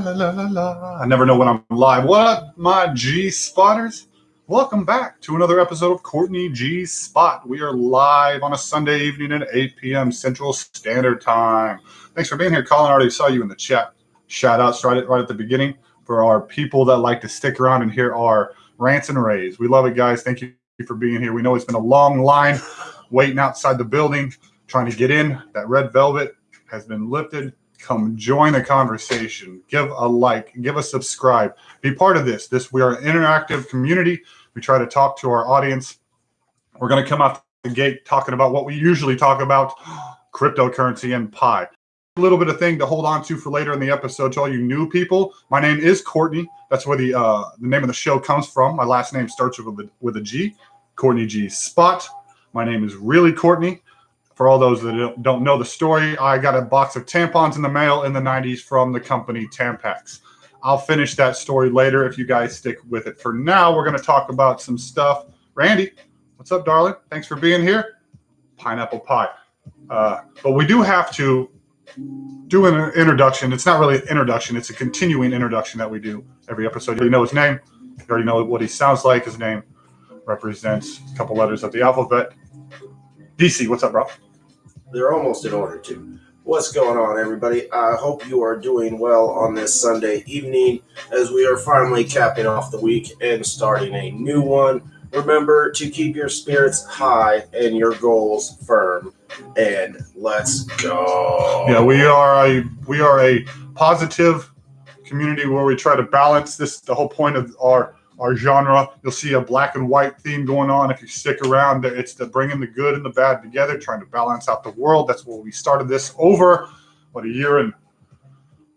la la la la. I never know when I'm live. What up, my G spotters? Welcome back to another episode of Courtney G Spot. We are live on a Sunday evening at 8 p.m. Central Standard Time. Thanks for being here, Colin. I already saw you in the chat. Shout outs right at the beginning for our people that like to stick around and hear our rants and raves. We love it, guys. Thank you for being here. We know it's been a long line waiting outside the building, trying to get in. That red velvet has been lifted. Come join the conversation. Give a like. Give a subscribe. Be part of this. We are an interactive community. We try to talk to our audience. We're going to come out the gate talking about what we usually talk about, cryptocurrency and pie. A little bit of thing to hold on to for later in the episode to all you new people. My name is Courtney. That's where the name of the show comes from. My last name starts with a G. Courtney G Spot. My name is really Courtney. For all those that don't know the story, I got a box of tampons in the mail in the 90s from the company Tampax. I'll finish that story later if you guys stick with it. For now, we're going to talk about some stuff. Randy, what's up, darling? Thanks for being here. Pineapple pie. But we do have to do an introduction. It's not really an introduction. It's a continuing introduction that we do every episode. You already know his name. You already know what he sounds like. His name represents a couple letters of the alphabet. DC, what's up, bro? They're almost in order, too. What's going on, everybody? I hope you are doing well on this Sunday evening as we are finally capping off the week and starting a new one. Remember to keep your spirits high and your goals firm. And let's go. Yeah, we are a positive community where we try to balance this. The whole point of our genre. You'll see a black and white theme going on. If you stick around, it's the bringing the good and the bad together, trying to balance out the world. That's what we started this over, a year and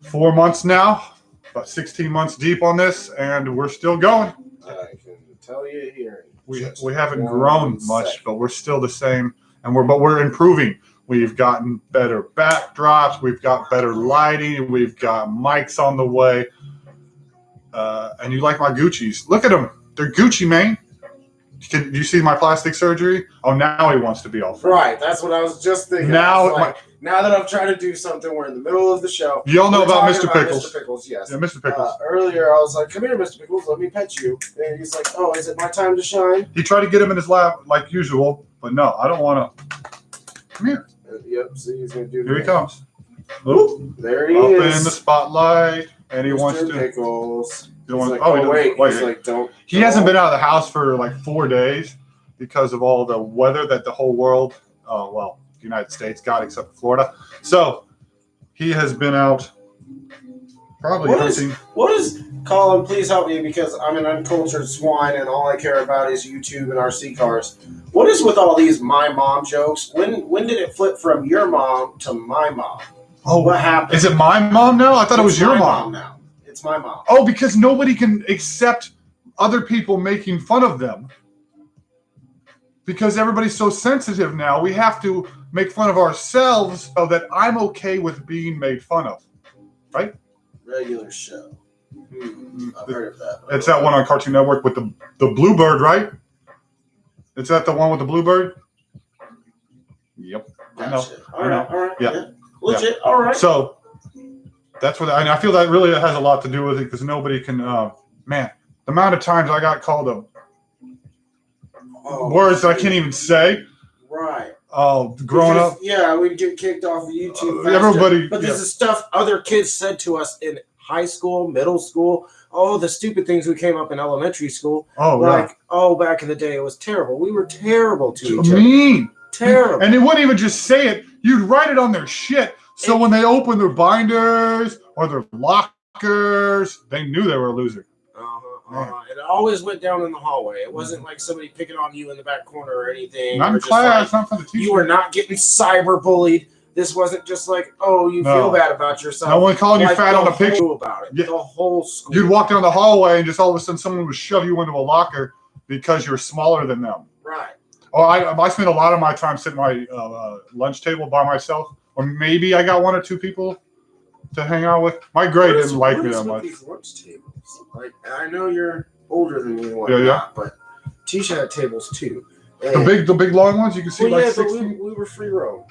4 months now, about 16 months deep on this, and we're still going. I can tell you here. We haven't grown much, but we're still the same, and we're improving. We've gotten better backdrops. We've got better lighting. We've got mics on the way. And you like my Gucci's. Look at them. They're Gucci, man. Do you see my plastic surgery? Oh, now he wants to be all free. Right. That's what I was just thinking. Now that I'm trying to do something, we're in the middle of the show. You all know about Mr. Pickles. Mr. Pickles, yes. Yeah, Mr. Pickles. Earlier, I was like, come here, Mr. Pickles. Let me pet you. And he's like, oh, is it my time to shine? He tried to get him in his lap like usual, but no, I don't want to. Come here. Yep, see, he's going to do Here he comes. Oop. There he Up is. in the spotlight, and he wants to. Pickles. Wait. He's like, don't. He hasn't been out of the house for like 4 days because of all the weather that the whole world, the United States got, except Florida. So he has been out probably hunting. What is, Colin, please help me because I'm an uncultured swine and all I care about is YouTube and RC cars. What is with all these my mom jokes? When did it flip from your mom to my mom? Oh, what happened? Is it my mom now? I thought it was your mom. Now. It's my mom. Oh, because nobody can accept other people making fun of them. Because everybody's so sensitive now, we have to make fun of ourselves so that I'm okay with being made fun of. Right? Regular show. I've heard of that. It's that one on Cartoon Network with the bluebird, right? Is that the one with the bluebird? Yep. Gotcha. I know. All right. Yeah. Legit. Yeah. All right. So that's what I feel that really has a lot to do with it because nobody can. Man, the amount of times I got called words that I can't even say. Right. Growing up. Yeah, we'd get kicked off of YouTube. Everybody. But this is stuff other kids said to us in high school, middle school. Oh, the stupid things we came up in elementary school. Oh, like, right. Back in the day, it was terrible. We were terrible to each other. Mean. Terrible. And they wouldn't even just say it. You'd write it on their shit. So when they opened their binders or their lockers, they knew they were a loser. It always went down in the hallway. It wasn't like somebody picking on you in the back corner or anything. Not in class, not for the teacher. You were not getting cyber bullied. This wasn't just like, feel bad about yourself. No one calling you fat on a picture. About it. Yeah. The whole school. You'd walk down the hallway and just all of a sudden someone would shove you into a locker because you're smaller than them. Right. Oh, I spent a lot of my time sitting at my lunch table by myself, or maybe I got 1 or 2 people to hang out with. My grade didn't like me that much. These lunch tables? Like, I know you're older than me and whatnot, but Tisha had tables too. And the big long ones you can see 16. But we were free roam.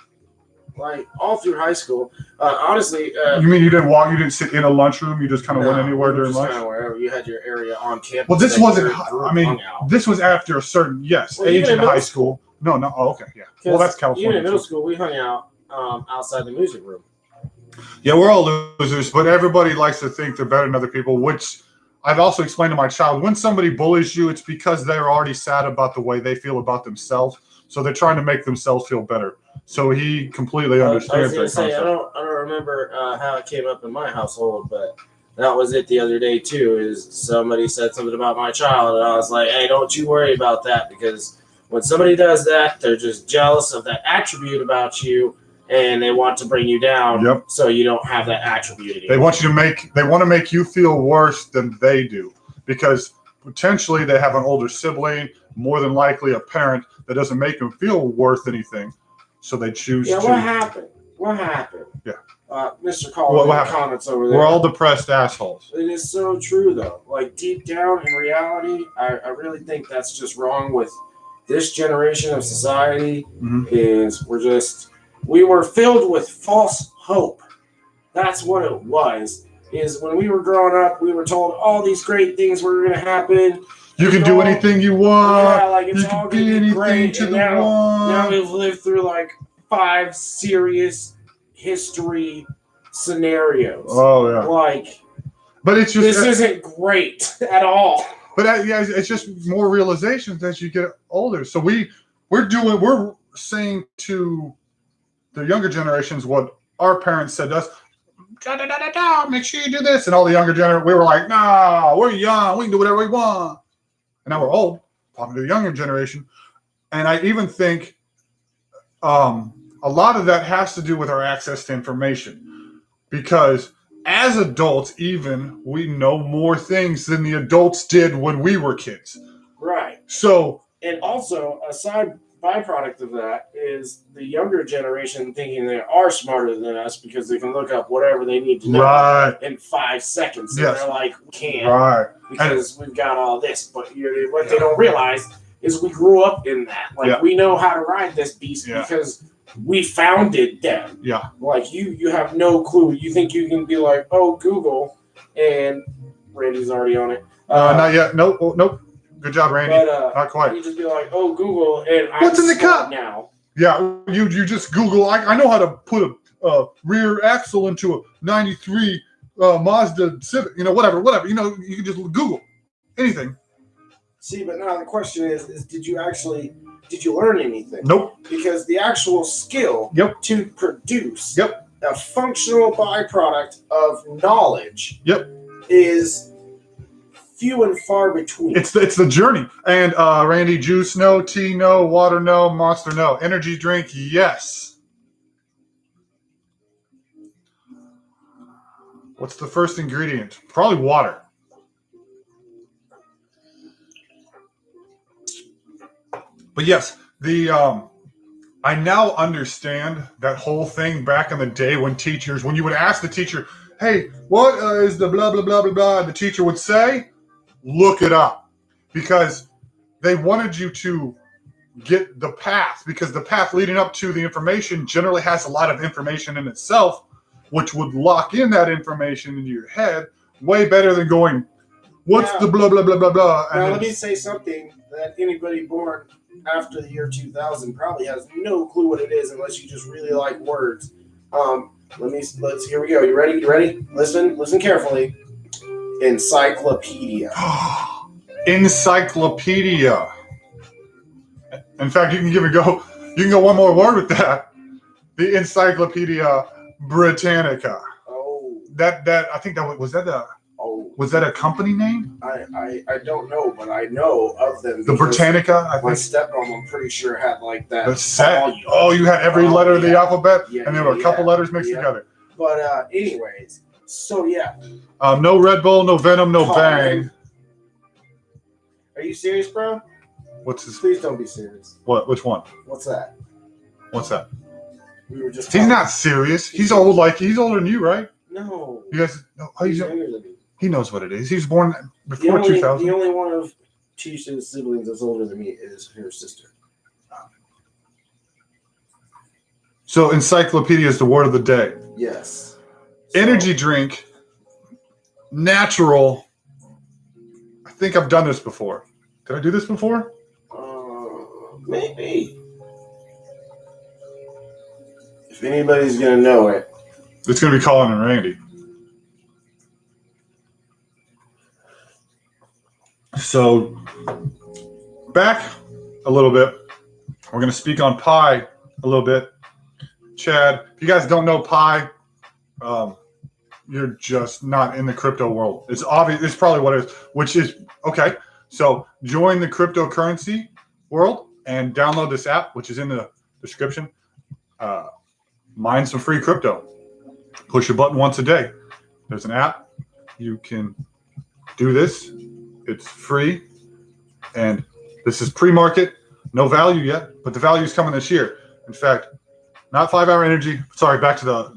like all through high school. Honestly, you mean you didn't walk? You didn't sit in a lunchroom? You just kind of went anywhere during lunch? Kind of wherever you had your area on campus. Well, this wasn't. I mean, this was after a certain age in high school. No. Oh, okay, yeah. Well, that's California. Even in middle school, we hung out outside the music room. Yeah, we're all losers, but everybody likes to think they're better than other people, which I've also explained to my child. When somebody bullies you, it's because they're already sad about the way they feel about themselves. So they're trying to make themselves feel better. So he completely understands that concept. I don't remember how it came up in my household, but that was it the other day too. Is somebody said something about my child, and I was like, "Hey, don't you worry about that, because when somebody does that, they're just jealous of that attribute about you, and they want to bring you down. Yep. So you don't have that attribute anymore. They want to make you feel worse than they do, because potentially they have an older sibling, more than likely a parent that doesn't make them feel worth anything. So they choose to. What happened? Yeah. Mr. Collins, comments over there. We're all depressed assholes. It is so true, though. Like, deep down in reality, I really think that's just wrong with this generation of society. Is we were filled with false hope. That's what it was. Is when we were growing up, we were told all these great things were going to happen. You can do anything you want. Yeah, like it's you all can be anything great. to the one. Now we've lived through like 5 serious history scenarios. Oh yeah. But it's just this isn't great at all. But it's just more realizations as you get older. So we're saying to the younger generations what our parents said to us. Make sure you do this, and all the younger generation, we were like, "No, we're young. We can do whatever we want." And now we're old, talking to the younger generation. And I even think a lot of that has to do with our access to information, because as adults, even we know more things than the adults did when we were kids. Right. So, and also a side byproduct of that is the younger generation thinking they are smarter than us because they can look up whatever they need to know in 5 seconds. So they're like, we can't because we've got all this. But what they don't realize is we grew up in that. Like, we know how to ride this beast because we founded them. Yeah. Like, you have no clue. You think you can be like, oh, Google, and Randy's already on it. Not yet. Nope. Good job, Randy. But, not quite. You just be like, oh, Google, and what's in the cup now? Yeah, you just Google. I know how to put a rear axle into a 93 Mazda Civic. Whatever. You can just Google anything. See, but now the question is did you learn anything? Nope. Because the actual skill to produce a functional byproduct of knowledge is few and far between. It's the journey. And Randy, juice no, tea no, water no, Monster no, energy drink yes. What's the first ingredient? Probably water. But yes, I now understand that whole thing back in the day when you would ask the teacher, hey, what is the blah, blah, blah, blah, blah, the teacher would say, look it up, because they wanted you to get the path, because the path leading up to the information generally has a lot of information in itself, which would lock in that information into your head way better than going, what's the blah, blah, blah, blah, blah. Now, let me say something that anybody born after the year 2000 probably has no clue what it is unless you just really like words. Here we go. You ready? Listen carefully. Encyclopedia. Encyclopedia. In fact, you can go one more word with that. The Encyclopedia Britannica. Oh. That I think that was that a company name? I don't know, but I know of them. The Britannica, I think. My stepmom, I'm pretty sure, had like that. The set. Oh, you had every letter of the alphabet, and there were a couple letters mixed together. But anyways, so yeah. No Red Bull, no Venom, no Bang. Are you serious, bro? What's this? Please don't be serious. What? Which one? What's that? What's that? We were just. He's not serious. He's old. He's older than you, right? No. You guys? No. He's younger than me. He knows what it is. He was born before 2000. The only one of Tisha's siblings that's older than me is her sister. So encyclopedia is the word of the day. Yes. Energy drink, natural. I think I've done this before. Did I do this before? Maybe. If anybody's going to know it. It's going to be Colin and Randy. So, back a little bit. We're going to speak on pi a little bit. Chad, if you guys don't know pi, you're just not in the crypto world. It's obvious. It's probably what it is, which is, okay. So, join the cryptocurrency world and download this app, which is in the description. Mine some free crypto. Push a button once a day. There's an app. You can do this. It's free. And this is pre-market. No value yet, but the value is coming this year. In fact, not 5-hour energy. Sorry, back to the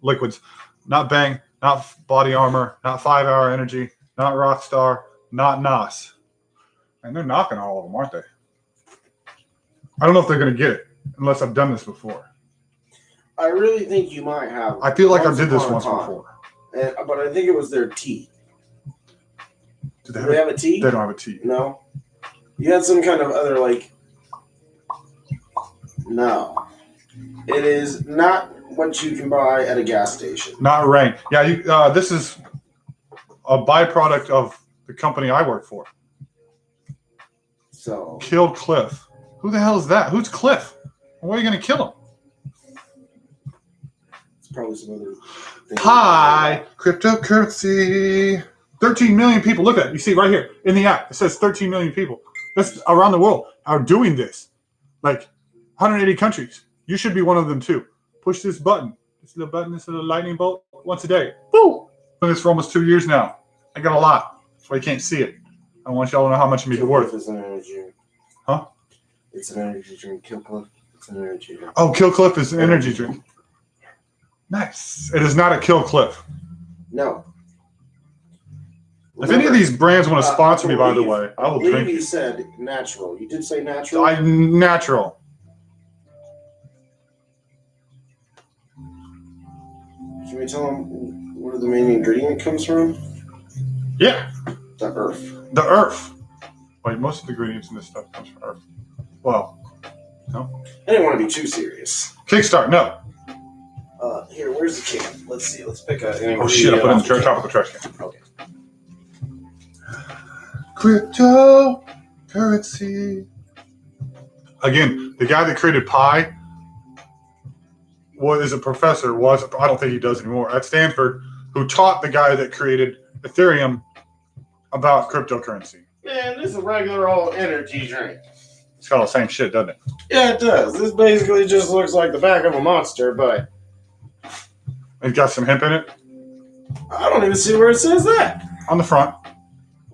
liquids. Not Bang, not Body Armor, not 5-hour energy, not Rockstar, not NOS. And they're knocking all of them, aren't they? I don't know if they're going to get it unless I've done this before. I really think you might have. I feel like I did this once before. But I think it was their tea. Do they have a tea? They don't have a tea. No. You had some kind of other, like... No. It is not what you can buy at a gas station. Not Rain. Yeah, this is a byproduct of the company I work for. So... Killed Cliff. Who the hell is that? Who's Cliff? Why are you going to kill him? Probably some other thing. Hi, cryptocurrency. 13 million people. Look at it. You see right here in the app. It says 13 million people. That's around the world are doing this. Like 180 countries. You should be one of them too. Push this button. This little button, this little lightning bolt once a day. Woo! I've done this for almost 2 years now. I got a lot. That's why you can't see it. I want y'all to know how much it be worth. It's an energy drink. Huh? It's an energy drink. Kill Cliff. It's an energy drink. Oh, Kill Cliff is an energy drink. Nice. It is not a Kill Cliff. No. If any of these brands want to sponsor me, by the way, I will drink. You said natural. You did say natural? Natural. Can we tell them where the main ingredient comes from? Yeah. The earth. The earth. Wait, most of the ingredients in this stuff comes from earth. Well, no. I didn't want to be too serious. Kickstart, no. Here, where's the can? Let's see. Let's pick a. Oh shit! I put it in the top of the trash can. Okay. Cryptocurrency. Again, the guy that created Pi is a professor. I don't think he does anymore at Stanford, who taught the guy that created Ethereum about cryptocurrency. Man, this is a regular old energy drink. It's got all the same shit, doesn't it? Yeah, it does. This basically just looks like the back of a monster, but It got some hemp in it. I don't even see where it says that. On the front.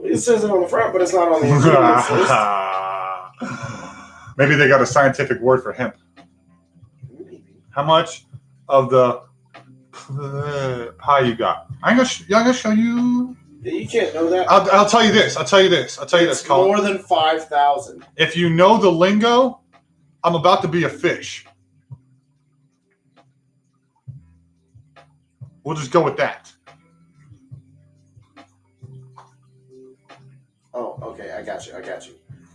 It says it on the front, but it's not on the ingredients list. Maybe they got a scientific word for hemp. Maybe. How much of the pie you got? I'm gonna show you. Yeah, you can't know that. I'll tell you this. It's Colin. more than 5,000. If you know the lingo, I'm about to be a fish. We'll just go with that. Oh, okay. I got you.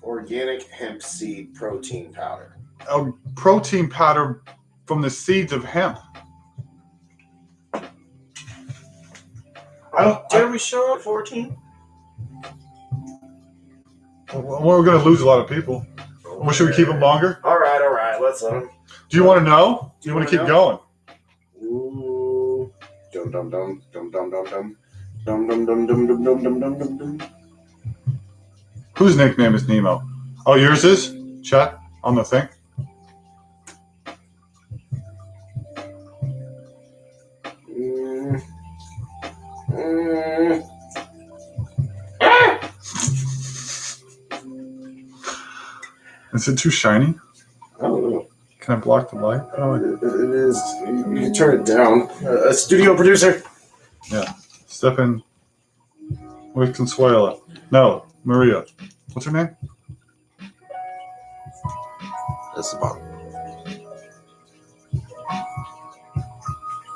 Organic hemp seed protein powder. A protein powder from the seeds of hemp. Did we show at 14? Well, we're going to lose a lot of people. Well, should we keep them longer? All right. Let's let them. Do you want to know? Do you want to keep going? Ooh. Dum dum dum dum dum dum dum dum dum dum dum dum dum dum dum dum. Whose nickname is Nemo? Oh, yours is? Chat on the thing? Is it too shiny? I don't know. Can I block the light? Oh, It is. You can turn it down. A studio producer. yeah. Step in with Consuela. No, Maria. What's her name? That's the bottom.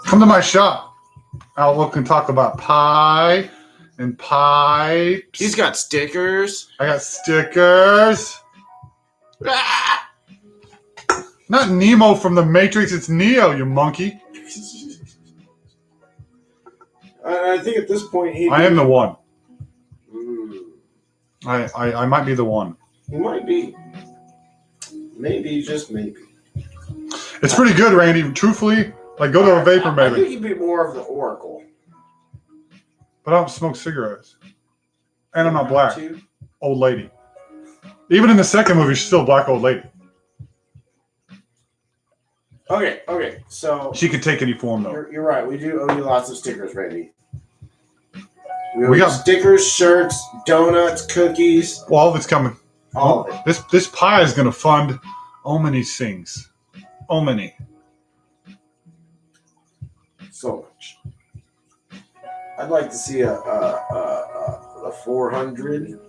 Come to my shop. We can talk about pie and pipes. He's got stickers. I got stickers. Ah! Not Nemo from the Matrix, it's Neo, you monkey. I think at this point I am the one. Mm. I might be the one. He might be. Maybe, just maybe. It's pretty good, Randy. Truthfully, like go to a vapor I maybe. think he'd be more of the Oracle. But I don't smoke cigarettes. And I'm not black. Too? Old lady. Even in the second movie, she's still a black old lady. Okay. So She could take any form though. you're right. We do owe you lots of stickers, Randy. We got stickers, shirts, donuts, cookies. Well, all of it's coming. All of it. This pie is gonna fund many things. Many. So much. I'd like to see a 400.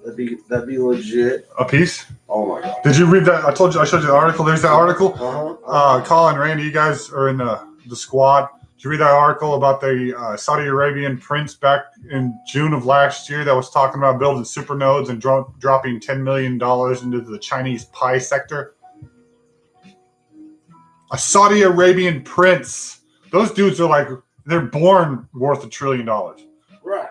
That'd be legit. A piece? Oh my god. Did you read that? I showed you the article. There's that article. Uh-huh. Colin, Randy, you guys are in the squad. Did you read that article about the Saudi Arabian prince back in June of last year that was talking about building supernodes and dropping $10 million into the Chinese pie sector? A Saudi Arabian prince. Those dudes are like, they're born worth $1 trillion. Right.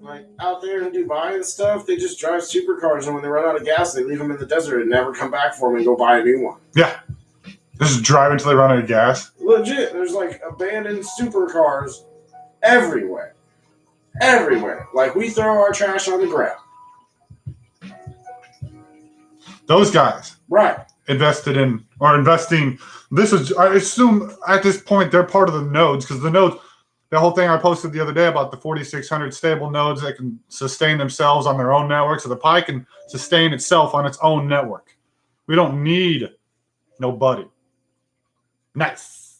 Like out there in Dubai and stuff, they just drive supercars, and when they run out of gas, they leave them in the desert and never come back for them and go buy a new one. Yeah. Just drive until they run out of gas. Legit. There's like abandoned supercars everywhere. Everywhere. Like we throw our trash on the ground. Those guys. Right. Investing. This is, I assume at this point, they're part of the nodes because the nodes, the whole thing I posted the other day about the 4,600 stable nodes that can sustain themselves on their own network. So the Pi can sustain itself on its own network. We don't need nobody. Nice.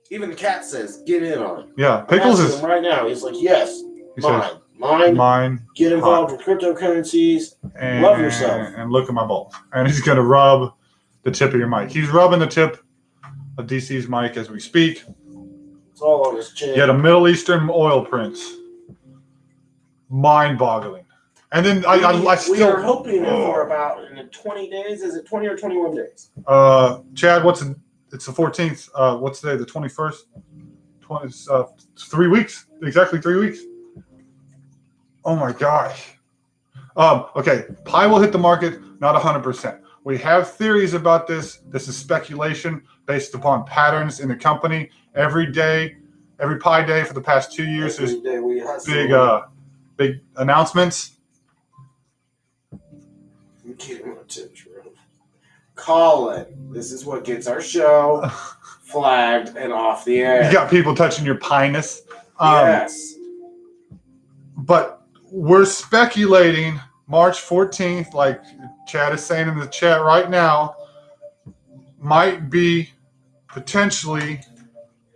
Even the cat says, get in on it. Yeah. Pickles is right now. He's like, yes, he mine. Get involved with cryptocurrencies. And, love yourself. And look at my balls. And he's going to rub the tip of your mic. He's rubbing the tip of DC's mic as we speak. It's all on his chin. He had a Middle Eastern oil prince. Mind-boggling. And then I still... We are hoping for about in 20 days. Is it 20 or 21 days? Chad, it's the 14th. What's today? The 21st? 3 weeks. Exactly 3 weeks. Oh my gosh. Okay. Pi will hit the market, not 100%. We have theories about this. This is speculation based upon patterns in the company. Every Pi day for the past 2 years, there's big announcements. Colin, this is what gets our show flagged and off the air. You got people touching your pinus. Yes. But we're speculating March 14th, like Chad is saying in the chat right now, might be potentially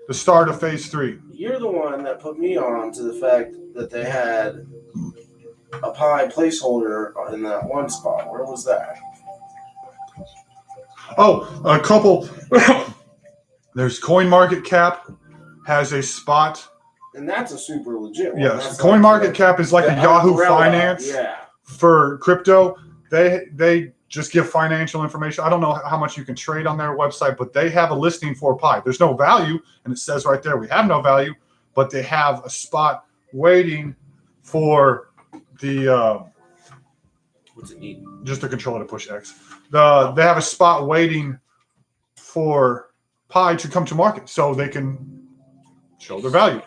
the start of phase 3. You're the one that put me on to the fact that they had a Pi placeholder in that one spot. Where was that? Oh, a couple. There's CoinMarketCap has a spot. And that's a super legit one. Yes, CoinMarketCap is like a Yahoo umbrella. Finance for crypto. They just give financial information. I don't know how much you can trade on their website, but they have a listing for Pi. There's no value, and it says right there we have no value, but they have a spot waiting for the what's it need? Just a controller to push X. They have a spot waiting for Pi to come to market so they can show their value.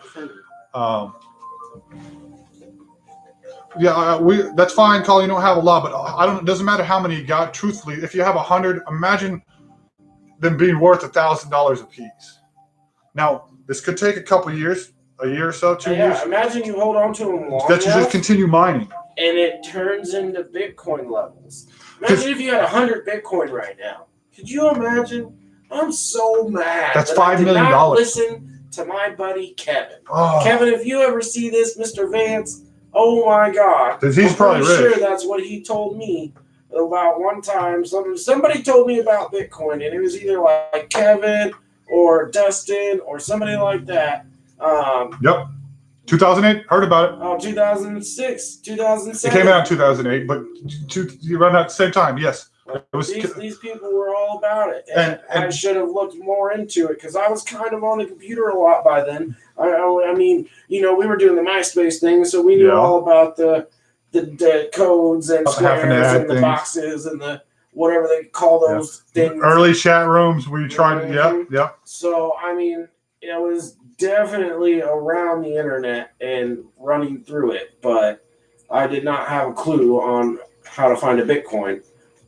That's fine, Colin. You don't have a lot, but it doesn't matter how many you got. Truthfully, if you have 100, imagine them being worth $1,000 a piece. Now, this could take a couple years, a year or so, 2 years. Imagine you hold on to them long that you just continue mining, and it turns into Bitcoin levels. Imagine if you had 100 Bitcoin right now. Could you imagine? I'm so mad. That's $5 million. Listen to my buddy Kevin. Oh. Kevin, if you ever see this, Mr. Vance, oh my God. He's probably rich. Sure, that's what he told me about one time. Somebody told me about Bitcoin, and it was either like Kevin or Dustin or somebody like that. Yep. 2008, heard about it. Oh, 2006, 2007. It came out in 2008, but around that same time, yes. These people were all about it, and I should have looked more into it because I was kind of on the computer a lot by then. I mean, we were doing the MySpace thing, so we knew all about the codes and squares and the boxes and the whatever they call those things. Early chat rooms where you tried. Yeah. So I mean, it was definitely around the internet and running through it, but I did not have a clue on how to find a Bitcoin.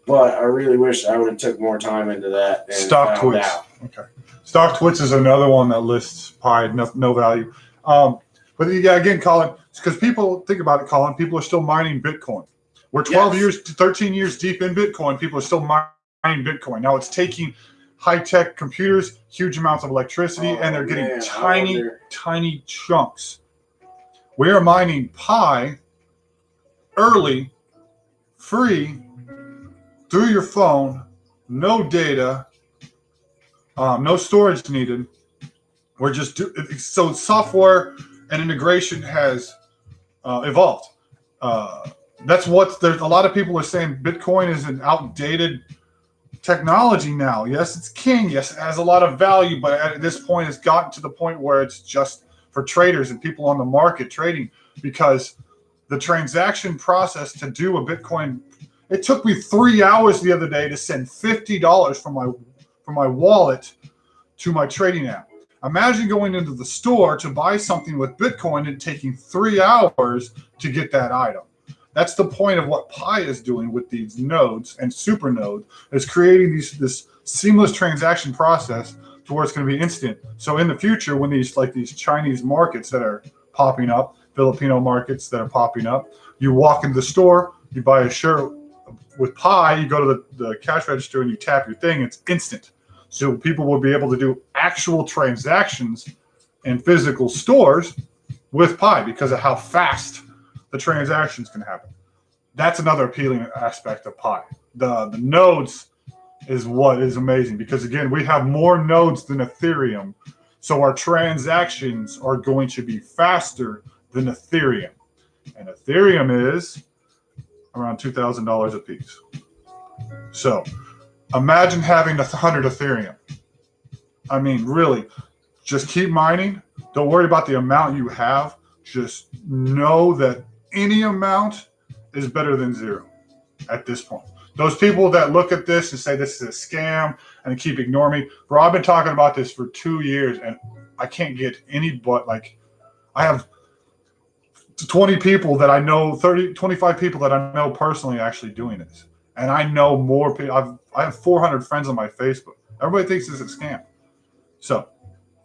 But I really wish I would have took more time into that. And Stock Twits. Okay. Stock Twits is another one that lists Pi, no value. But yeah, again, Colin, because people think about it, Colin, people are still mining Bitcoin. We're 13 years deep in Bitcoin. People are still mining Bitcoin. Now it's taking high-tech computers, huge amounts of electricity, and they're getting tiny chunks. We are mining Pi early, free, through your phone, no data, no storage needed. We're just so software and integration has evolved. That's what there's a lot of people are saying. Bitcoin is an outdated technology now. Yes, it's king. Yes, it has a lot of value, but at this point, it's gotten to the point where it's just for traders and people on the market trading, because the transaction process to do a Bitcoin. It took me 3 hours the other day to send $50 from my wallet to my trading app. Imagine going into the store to buy something with Bitcoin and taking 3 hours to get that item. That's the point of what Pi is doing with these nodes and super nodes, is creating this seamless transaction process to where it's going to be instant. So in the future, when these Chinese markets that are popping up, Filipino markets that are popping up, you walk into the store, you buy a shirt. With Pi, you go to the cash register and you tap your thing. It's instant. So people will be able to do actual transactions in physical stores with Pi because of how fast the transactions can happen. That's another appealing aspect of Pi. The nodes is what is amazing because, again, we have more nodes than Ethereum. So our transactions are going to be faster than Ethereum. And Ethereum is around $2,000 a piece. So imagine having 100 Ethereum. I mean, really, just keep mining. Don't worry about the amount you have. Just know that any amount is better than zero at this point. Those people that look at this and say this is a scam and keep ignoring me, bro, I've been talking about this for 2 years and I can't get any but I have 20 people that I know, 25 people that I know personally actually doing this. And I know more people. I have 400 friends on my Facebook. Everybody thinks this is a scam. So,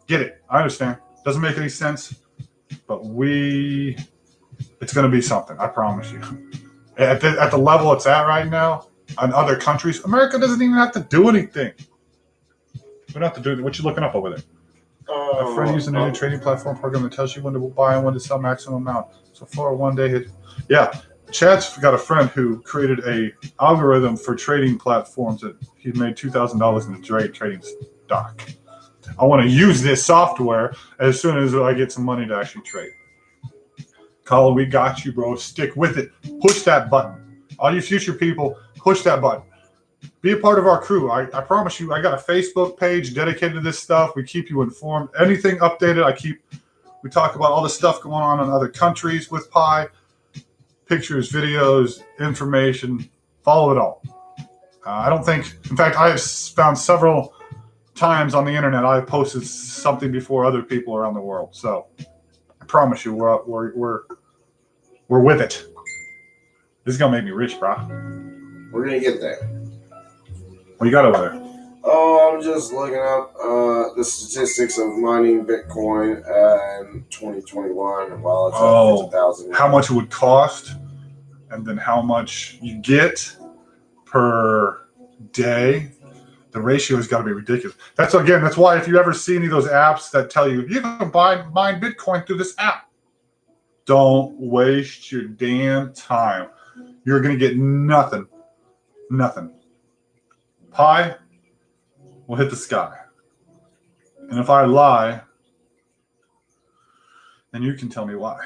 get it. I understand. Doesn't make any sense. But it's going to be something. I promise you. At the level it's at right now, in other countries, America doesn't even have to do anything. We don't have to do it. What you looking up over there? A friend using a new trading platform program that tells you when to buy and when to sell maximum amount. So for a one-day hit. Yeah, Chad's got a friend who created a algorithm for trading platforms that he made $2,000 in the trading stock. I want to use this software as soon as I get some money to actually trade. Colin, we got you, bro. Stick with it. Push that button. All you future people, push that button. Be a part of our crew. I promise you, I got a Facebook page dedicated to this stuff. We keep you informed. Anything updated, we talk about all the stuff going on in other countries with Pi. Pictures, videos, information. Follow it all. In fact, I have found several times on the internet I've posted something before other people around the world. So I promise you, we're with it. This is gonna make me rich, bro. We're gonna get there. What you got over there? Oh, I'm just looking up the statistics of mining Bitcoin in 2021. While it's at 50,000. How much it would cost, and then how much you get per day. The ratio has got to be ridiculous. That's why if you ever see any of those apps that tell you can mine Bitcoin through this app, don't waste your damn time. You're going to get nothing. Pi will hit the sky. And if I lie, then you can tell me why.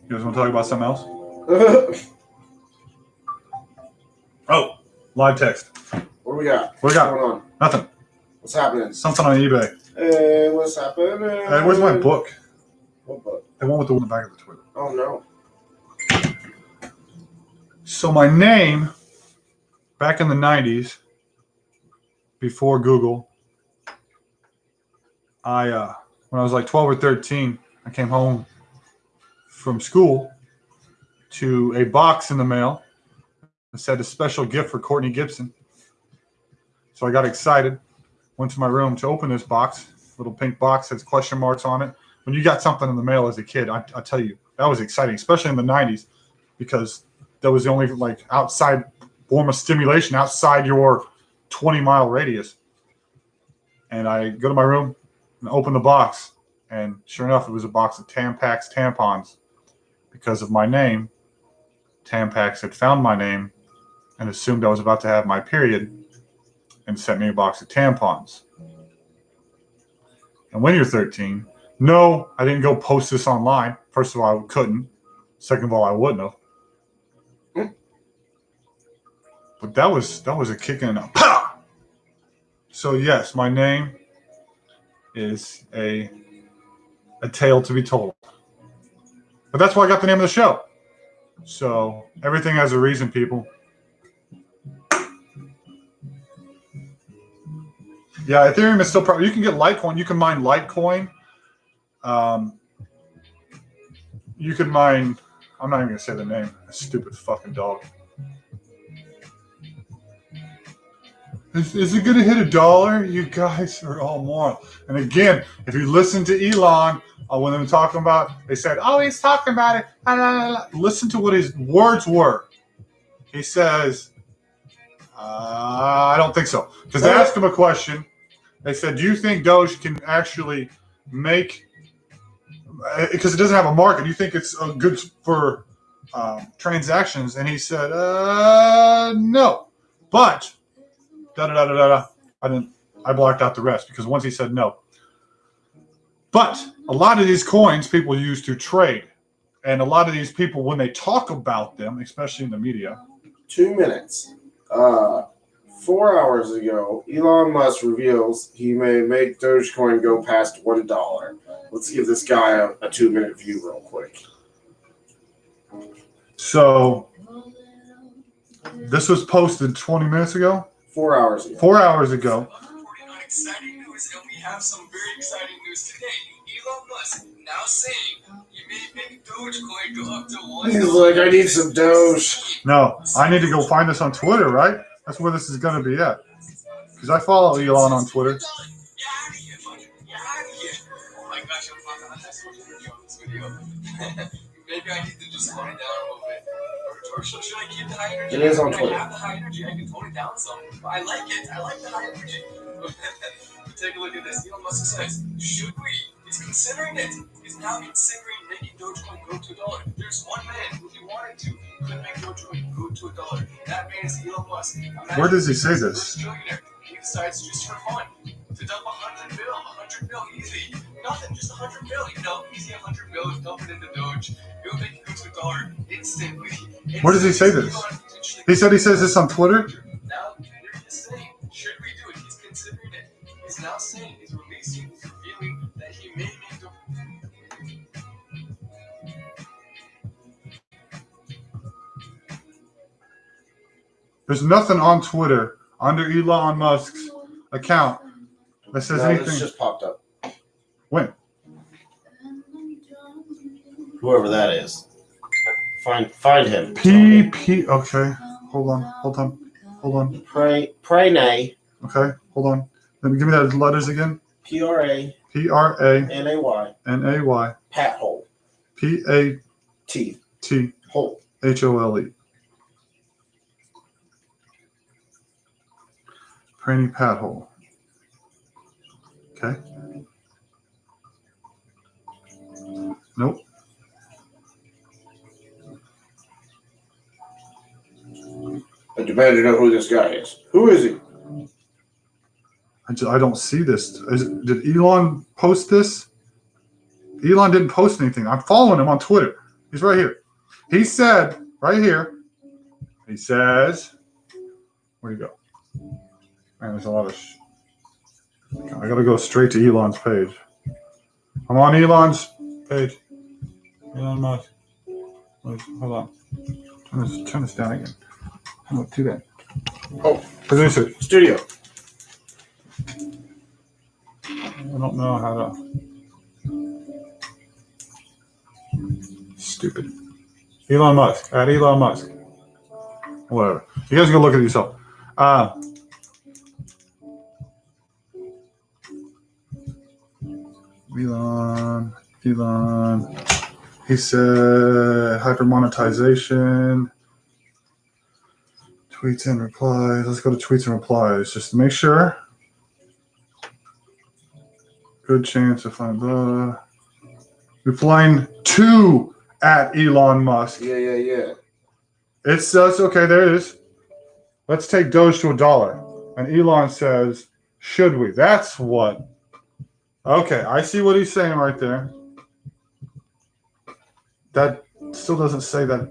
You guys want to talk about something else? Oh, live text. What do we got? What do we got? What's going on? Nothing. What's happening? Something on eBay. Hey, what's happening? Hey, where's my book? What book? The one with the one in the back of the Twitter. Oh, no. So my name, back in the 90s, before Google, when I was like 12 or 13, I came home from school to a box in the mail that said a special gift for Courtney Gibson. So I got excited, went to my room to open this box, little pink box, has question marks on it. When you got something in the mail as a kid, I tell you, that was exciting, especially in the 90s, because that was the only like outside form of stimulation outside your 20-mile radius. And I go to my room and open the box, and sure enough, it was a box of Tampax tampons. Because of my name, Tampax had found my name and assumed I was about to have my period and sent me a box of tampons. And when you're 13, no, I didn't go post this online. First of all, I couldn't. Second of all, I wouldn't have. But that was a kick in the pow! So yes, my name is a tale to be told. But that's why I got the name of the show. So everything has a reason, people. Yeah, Ethereum is still probably. You can get Litecoin. You can mine Litecoin. You can mine. I'm not even gonna say the name. A stupid fucking dog. Is it gonna hit $1? You guys are all moral. And again, if you listen to Elon when they were talking about, they said, "Oh, he's talking about it." Listen to what his words were. He says, "I don't think so." Because they asked him a question. They said, "Do you think Doge can actually make?" Because it doesn't have a market. Do you think it's good for transactions? And he said, "No." But I blocked out the rest because once he said no. But a lot of these coins people use to trade. And a lot of these people, when they talk about them, especially in the media. 2 minutes. 4 hours ago, Elon Musk reveals he may make Dogecoin go past $1. Let's give this guy a 2-minute view real quick. So this was posted 20 minutes ago? 4 hours ago. 4 hours ago. Reporting on exciting news, and we have some very exciting news today. Elon Musk now saying he may make Dogecoin go up to $1. He's like, I need some Doge. No, I need to go find this on Twitter, right? That's where this is going to be at. Because I follow Elon on Twitter. Get out of here, buddy. Get out of here. Oh my gosh, I'm not social media on this video. Maybe I need to just tone it down a little bit. Or should I keep the high energy? It is on I Twitter. have the high energy. I can tone it down some. I like it. I like the high energy. Take a look at this. Elon Musk says, should we? He's considering it. He's now considering making Dogecoin go to $1. There's one man who, if he wanted to, could make Dogecoin go to $1. That man is Elon Musk. Where does he say this? He decides just for fun to dump 100 mil easy. Nothing, just 100 mil. You know, easy 100 mil, dump it into Doge. It would make it go to $1 instantly. Where does he say this? He says this on Twitter? Now, they're just saying, should we do it? He's considering it. He's now saying, he's releasing, he's revealing that he may make the. There's nothing on Twitter under Elon Musk's account that says anything. This just popped up. When? Whoever that is. Find him. PP. Okay. Hold on. Pray nay. Okay. Hold on. Let me give me those letters again. PRA. PRANAY. NAY. Pat hole. PAT T. Hole. HOLE. Pranny Pat hole. Okay. Nope. demand to know who this guy is. Who is he? I don't see this. Did Elon post this? Elon didn't post anything. I'm following him on Twitter. He's right here. He said, right here, he says, where'd he go? Man, there's a lot of I got to go straight to Elon's page. I'm on Elon's page. Elon Musk. Wait, hold on. Turn this down again. How do I do that? Oh, producer. Studio. I don't know how to. Stupid. Elon Musk. At Elon Musk. Whatever. You guys can look at it yourself. Elon. He said hyper monetization. Tweets and replies. Let's go to tweets and replies just to make sure. Good chance to find the replying to at Elon Musk. Yeah. It says, okay, there it is. Let's take Doge to $1. And Elon says, should we? That's what. Okay, I see what he's saying right there. That still doesn't say that.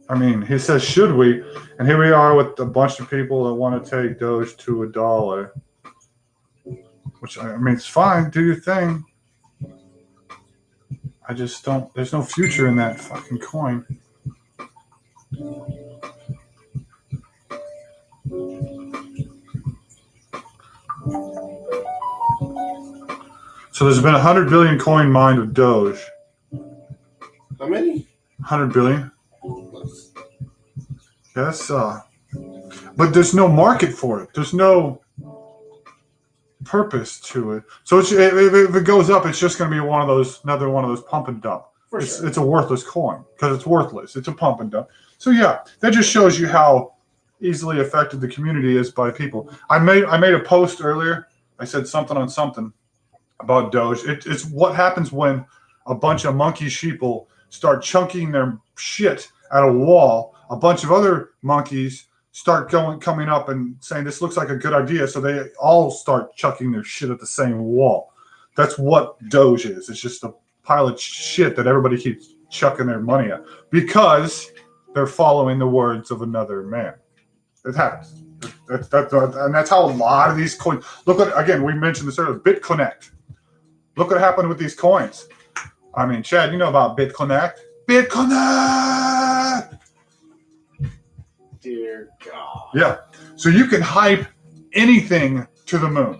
I mean, he says, should we? And here we are with a bunch of people that want to take Doge to $1. Which, I mean, it's fine. Do your thing. I just don't. There's no future in that fucking coin. So there's been 100 billion coin mined with Doge. How many? 100 billion. Yes. But there's no market for it. There's no purpose to it. So if it goes up, it's just going to be another one of those pump and dump. It's a worthless coin because it's worthless. It's a pump and dump. So yeah, that just shows you how easily affected the community is by people. I made a post earlier. I said something on something about Doge. It's what happens when a bunch of monkey sheeple start chunking their shit at a wall. A bunch of other monkeys start coming up and saying this looks like a good idea, so they all start chucking their shit at the same wall. That's what Doge is. It's just a pile of shit that everybody keeps chucking their money at because they're following the words of another man. It happens. And that's how a lot of these coins. Look at, again, we mentioned this earlier, BitConnect. Look what happened with these coins. I mean, Chad, you know about BitConnect? BitConnect! Dear God. Yeah. So you can hype anything to the moon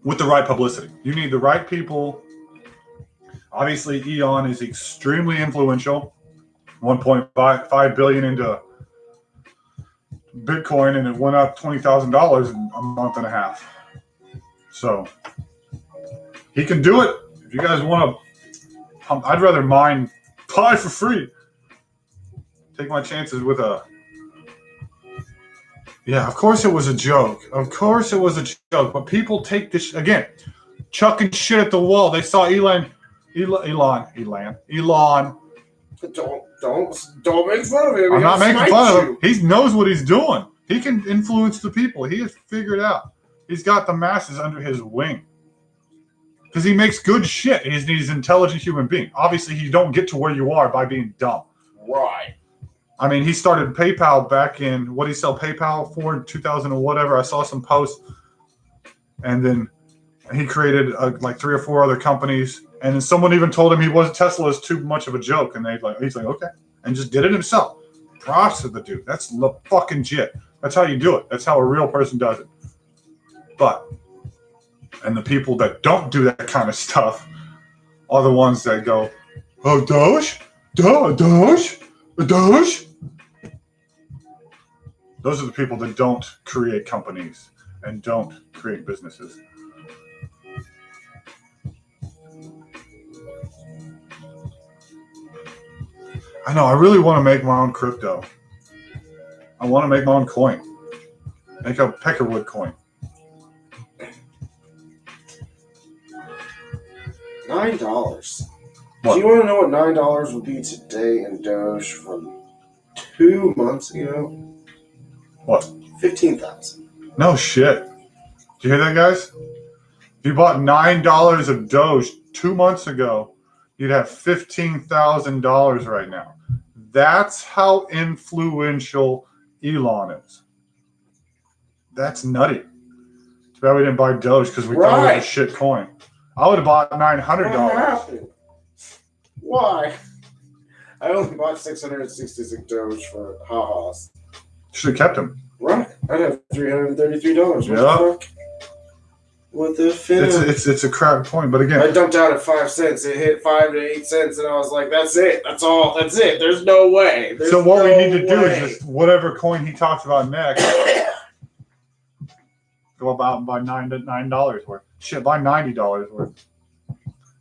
with the right publicity. You need the right people. Obviously, Elon is extremely influential. 1.5 billion into Bitcoin, and it went up $20,000 in a month and a half. So he can do it. If you guys want to, I'd rather mine Pi for free. Take my chances with a. Yeah, of course it was a joke. Of course it was a joke. But people take this again, chucking shit at the wall. They saw Elon. Don't make fun of him. I'm not making fun of him. He knows what he's doing. He can influence the people. He has figured out. He's got the masses under his wing. Because he makes good shit. He's an intelligent human being. Obviously, you don't get to where you are by being dumb. Right. I mean, he started PayPal back in, what did he sell PayPal for in 2000 or whatever? I saw some posts. And then he created like 3 or 4 other companies. And then someone even told him Tesla is too much of a joke. And he's like, okay. And just did it himself. Props to the dude. That's fucking shit. That's how you do it. That's how a real person does it. And the people that don't do that kind of stuff are the ones that go, oh, Doge? Doge? Those are the people that don't create companies and don't create businesses. I know, I really want to make my own crypto. I want to make my own coin. Make a peckerwood coin. $9. What? Do you want to know what $9 would be today in Doge from 2 months ago. What? 15,000. No shit. Did you hear that, guys? If you bought $9 of Doge 2 months ago, you'd have $15,000 right now. That's how influential Elon is. That's nutty. Too bad we didn't buy Doge because we thought it was a shit coin. I would have bought $900. Why? I only bought 666 Doge for ha-has. Should have kept them. Right. I'd have $333. What the fuck? What the fuck? It's a crap coin, but again, I dumped out at 5 cents. It hit 5 to 8 cents, and I was like, "That's it. That's all. That's it. There's no way." So what we need to do is just whatever coin he talks about next, go about and buy $9 worth. Shit, buy $90 worth.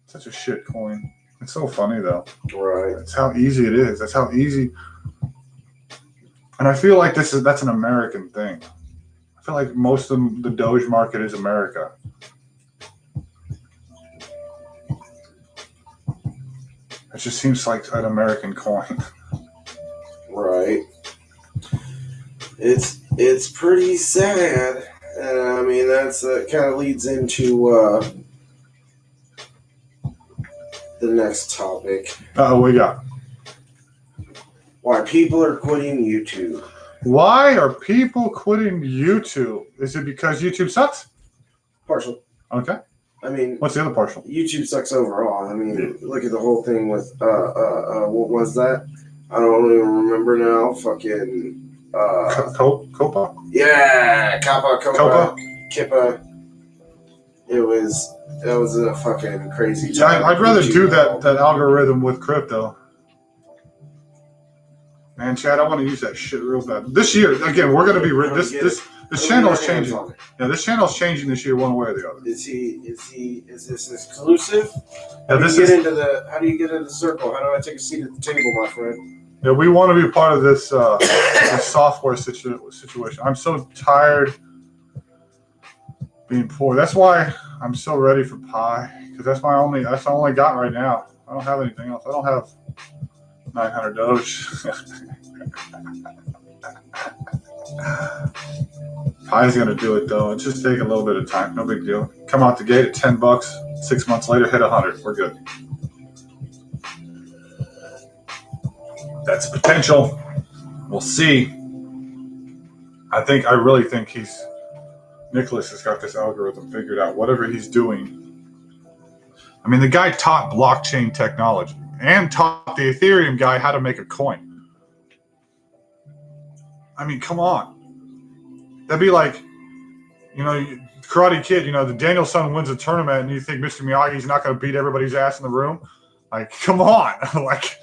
Such a shit coin. It's so funny though. Right. That's how easy it is. That's how easy. And I feel like that's an American thing. I feel like most of the Doge market is America. It just seems like an American coin. Right. It's pretty sad. I mean, that's kind of leads into the next topic. What we got? Why people are quitting YouTube. Why are people quitting YouTube? Is it because YouTube sucks? Partial. Okay. I mean, what's the other partial? YouTube sucks overall. I mean, look at the whole thing with what was that? I don't even remember now. Fucking Copa. Yeah, Copa. Kippa. That was a fucking crazy. Yeah, I'd rather do that algorithm with crypto. Man, Chad, I want to use that shit real bad. This year, again, we're going to be this channel is changing. Yeah, this channel is changing this year, one way or the other. Is this exclusive? Yeah, How do you get into the circle? How do I take a seat at the table, my friend? Yeah, we want to be part of this, this software situation. I'm so tired being poor. That's why I'm so ready for Pi, because that's all I only got right now. I don't have anything else. I don't have 900 Doge. Pi's gonna do it though. It's just take a little bit of time. No big deal. Come out the gate at $10. 6 months later, hit 100. We're good. That's potential. We'll see. I really think Nicholas has got this algorithm figured out. Whatever he's doing. I mean, the guy taught blockchain technology and taught the Ethereum guy how to make a coin. I mean, come on. That'd be like, Karate Kid, the Daniel-san wins a tournament and you think Mr. Miyagi's not going to beat everybody's ass in the room? Like, come on. Like,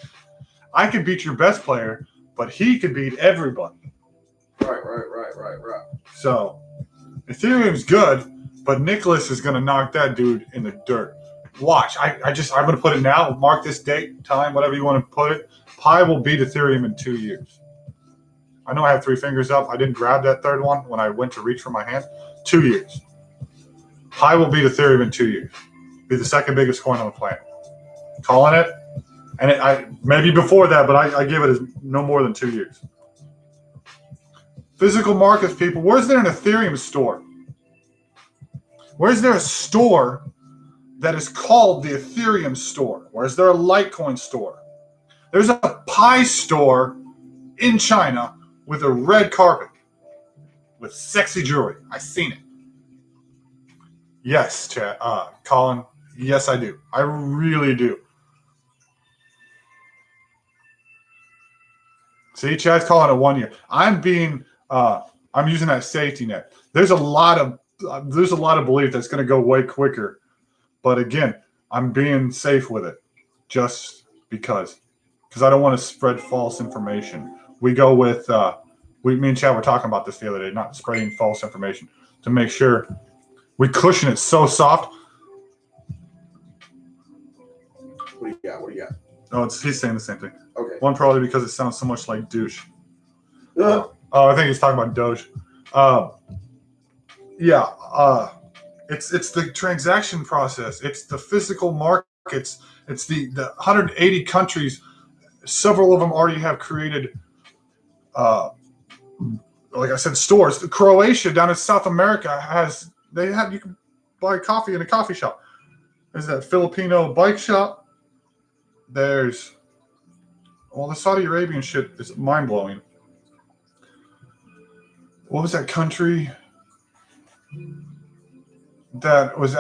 I could beat your best player, but he could beat everybody. Right. So, Ethereum's good, but Nicholas is going to knock that dude in the dirt. Watch. I'm going to put it now. Mark this date, time, whatever you want to put it. Pi will beat Ethereum in 2 years. I know I have 3 fingers up. I didn't grab that third one when I went to reach for my hand. 2 years. Pi will beat Ethereum in 2 years. Be the second biggest coin on the planet. Calling it. And I maybe before that, but I give it as no more than 2 years. Physical markets, people. Where's there an Ethereum store? Where's there a store that is called the Ethereum store? Where's there a Litecoin store? There's a Pi store in China with a red carpet with sexy jewelry. I've seen it. Yes, Chad, Colin. Yes, I do. I really do. See, Chad's calling it 1 year. I'm using that safety net. There's a lot of belief that's going to go way quicker. But again, I'm being safe with it just because I don't want to spread false information. We go with, me and Chad were talking about this the other day, not spreading false information to make sure we cushion it so soft. What do you got? Oh, he's saying the same thing. Okay. One, probably because it sounds so much like douche. I think he's talking about Doge. It's the transaction process. It's the physical markets. It's the 180 countries. Several of them already have created like I said, stores. Croatia down in South America you can buy coffee in a coffee shop. There's that Filipino bike shop. There's the Saudi Arabian shit is mind blowing. What was that country that was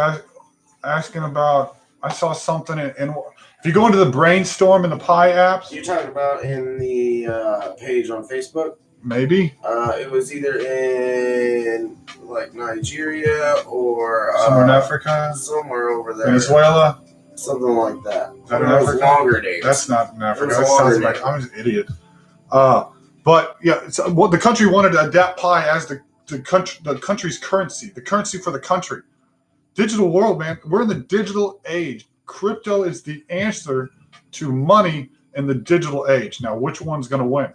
asking about? I saw something in if you go into the brainstorm in the Pi apps. You talking about in the page on Facebook? Maybe. It was either in like Nigeria or somewhere in Africa. Somewhere over there. Venezuela. Something like that. Is that in Africa? Longer days. That's not in Africa. That sounds like I'm an idiot. But yeah, the country wanted to adapt Pi as the country's currency, the currency for the country. Digital world, man. We're in the digital age. Crypto is the answer to money in the digital age. Now, which one's going to win?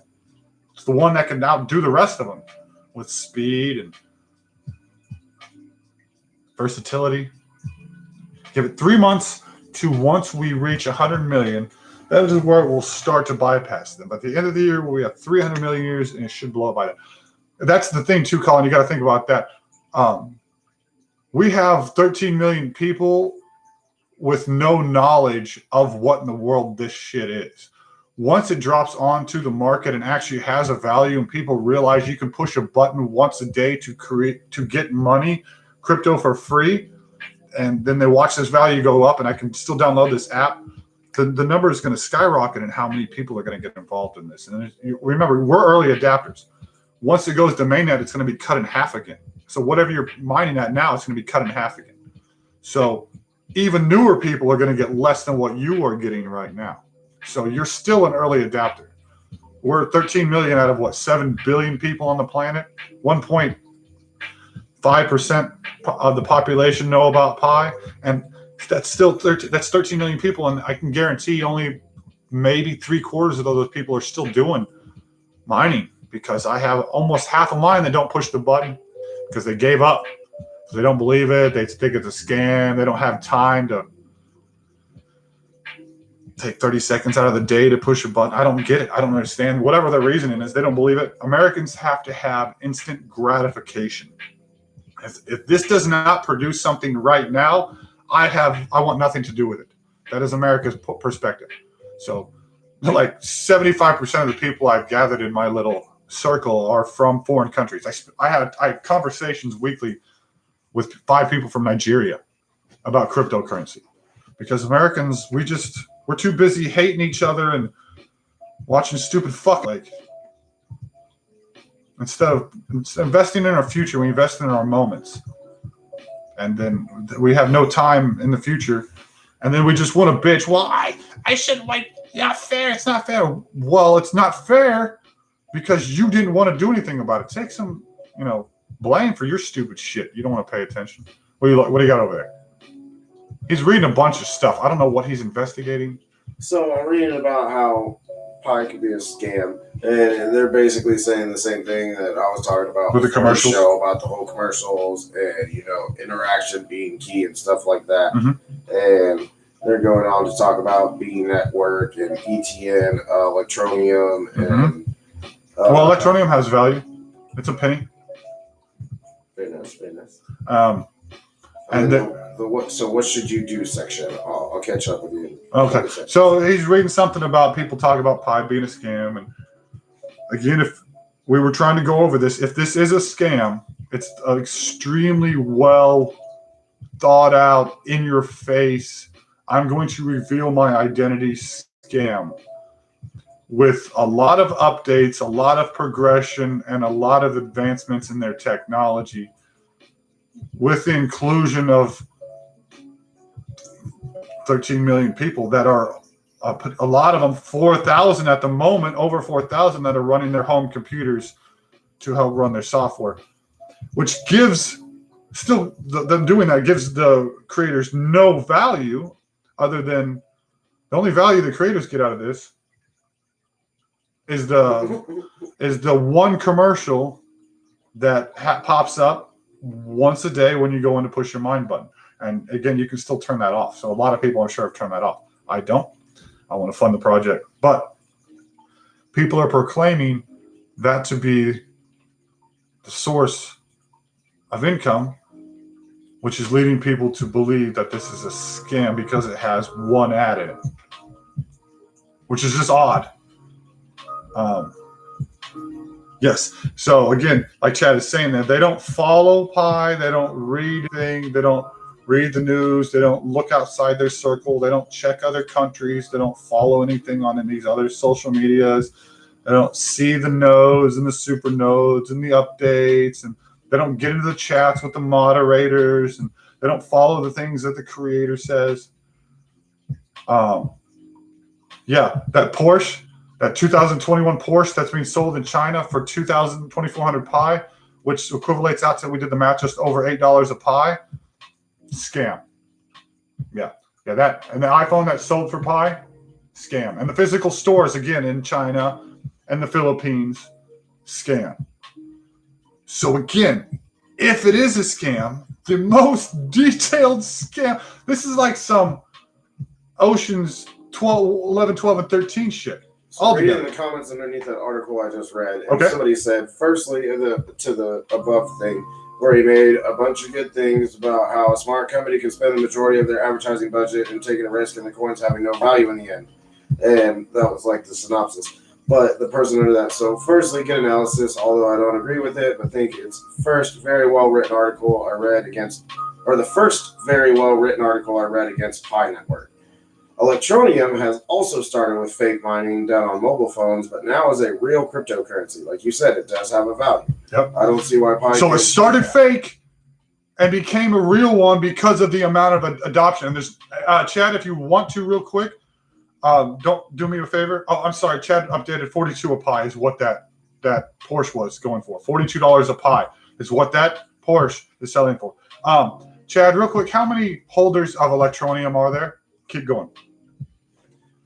It's the one that can outdo the rest of them with speed and versatility. Give it 3 months to once we reach 100 million. That is where it will start to bypass them. But at the end of the year, we have 300 million years, and it should blow up by that. That's the thing, too, Colin. You got to think about that. We have 13 million people with no knowledge of what in the world this shit is. Once it drops onto the market and actually has a value, and people realize you can push a button once a day to get money, crypto for free, and then they watch this value go up, and I can still download this app. The number is going to skyrocket in how many people are going to get involved in this. And remember, we're early adapters. Once it goes to mainnet, it's going to be cut in half again. So whatever you're mining at now, it's going to be cut in half again. So even newer people are going to get less than what you are getting right now. So you're still an early adapter. We're 13 million out of 7 billion people on the planet. 1.5% of the population know about Pi, and that's still 13 million people. And I can guarantee only maybe 3/4 of those people are still doing mining, because I have almost half of mine that don't push the button because they gave up. They don't believe it. They think it's a scam. They don't have time to take 30 seconds out of the day to push a button. I don't get it. I don't understand. Whatever their reasoning is, they don't believe it. Americans have to have instant gratification. If this does not produce something right now, I want nothing to do with it. That is America's perspective. So like 75% of the people I've gathered in my little circle are from foreign countries. I had conversations weekly with 5 people from Nigeria about cryptocurrency, because Americans, we're too busy hating each other and watching stupid instead of investing in our future, we invest in our moments. And then we have no time in the future. And then we just want to bitch. Well, I shouldn't wait. Not fair. It's not fair. Well, it's not fair because you didn't want to do anything about it. Take some, blame for your stupid shit. You don't want to pay attention. What do you got over there? He's reading a bunch of stuff. I don't know what he's investigating. So I'm reading about how Pi could be a scam, and they're basically saying the same thing that I was talking about with the commercials, about the whole commercials and interaction being key and stuff like that. Mm-hmm. And they're going on to talk about B network and ETN, Electroneum, mm-hmm. and Electroneum has value. It's a penny. Fairness. So what should you do section? I'll catch up with you. Okay. So he's reading something about people talking about Pi being a scam. And again, if we were trying to go over this, if this is a scam, it's an extremely well thought out, in your face, I'm going to reveal my identity scam with a lot of updates, a lot of progression, and a lot of advancements in their technology, with the inclusion of 13 million people that are, a lot of them, 4,000 at the moment, over 4,000 that are running their home computers to help run their software, which gives, still them doing that gives the creators no value other than, the only value the creators get out of this is the one commercial that pops up once a day when you go in to push your mine button. And again, you can still turn that off. So a lot of people, I'm sure, have turned that off. I don't. I want to fund the project. But people are proclaiming that to be the source of income, which is leading people to believe that this is a scam because it has one ad in it, which is just odd. Yes. So again, like Chad is saying, that they don't follow Pi, they don't read anything, they don't read the news, they don't look outside their circle, they don't check other countries, they don't follow anything on these other social medias, they don't see the nodes and the super nodes and the updates, and they don't get into the chats with the moderators, and they don't follow the things that the creator says. Yeah, that Porsche, that 2021 Porsche that's being sold in China for 2,400 Pi, which equivalates out to, we did the math, just over $8 a Pi. Scam. Yeah, that, and the iPhone that sold for Pi, scam. And the physical stores, again, in China and the Philippines, scam. So again, if it is a scam, the most detailed scam, this is like some Ocean's 11, 12, and 13 shit. So reading the comments underneath that article I just read, and somebody said, firstly, to the above thing, where he made a bunch of good things about how a smart company can spend the majority of their advertising budget and taking a risk and the coins having no value in the end. And that was like the synopsis. But the person under that, so firstly, good analysis, although I don't agree with it, but think it's the first very well-written article I read against Pi Network. Electronium has also started with fake mining done on mobile phones, but now is a real cryptocurrency. Like you said, it does have a value. Yep. I don't see why Pi. So it started fake and became a real one because of the amount of adoption. And there's Chad, if you want to, real quick, don't do me a favor. Oh, I'm sorry, Chad updated 42 a Pi is what that Porsche was going for. $42 a Pi is what that Porsche is selling for. Chad, real quick, how many holders of Electronium are there? Keep going.